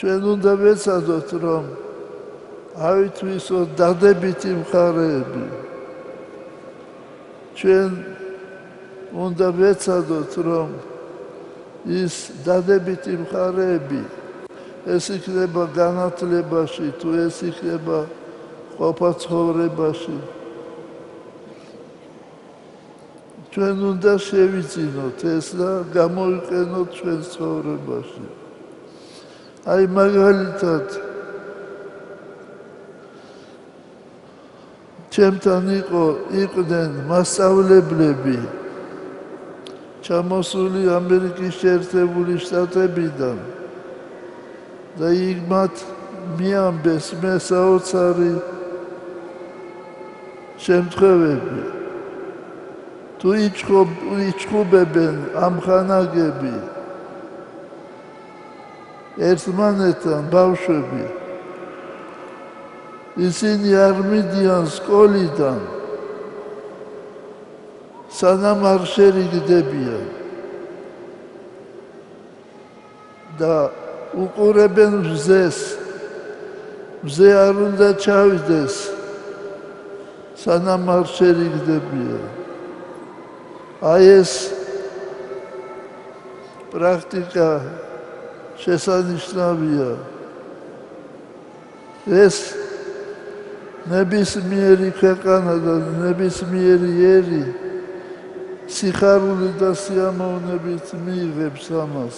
ჩვენ უნდა ვეცადოთ, რომ ავითვისოთ დადებითი მხარეები. ჩვენ უნდა ვეცადოთ, რომ ის დადებითი მხარეები ეს იქნება განათლებაში, თუ ეს იქნება ყოფა ცხოვრებაში. ჩვენ უნდა შევიძინოთ ეს და გამოვიყენოთ ჩვენ ცხოვრებაში. აი მაგალითად ჩემთან იყვნენ მასწავლებლები ჩამოსული ამერიკის შეერთებული შტატებიდან და იქ მათ მიამბეს მე საოცარი შემთხვევები. თუ იჩხუბებენ ამ ხანაგები ერთმანეთთან ბავშვები, ისინი არ მიდიან სკოლიდან, სანამ არ შერიგდებიან და უყურებენ მზეს. მზე არ უნდა ჩავიდეს, სანამ არ შერიგდებიან. აი ეს პრაქტიკა შესანიშნავია. ეს ნებისმიერი ქვეყანა და ნებისმიერი ერი სიხარული და სიამოვნებით მიიღებს ამას.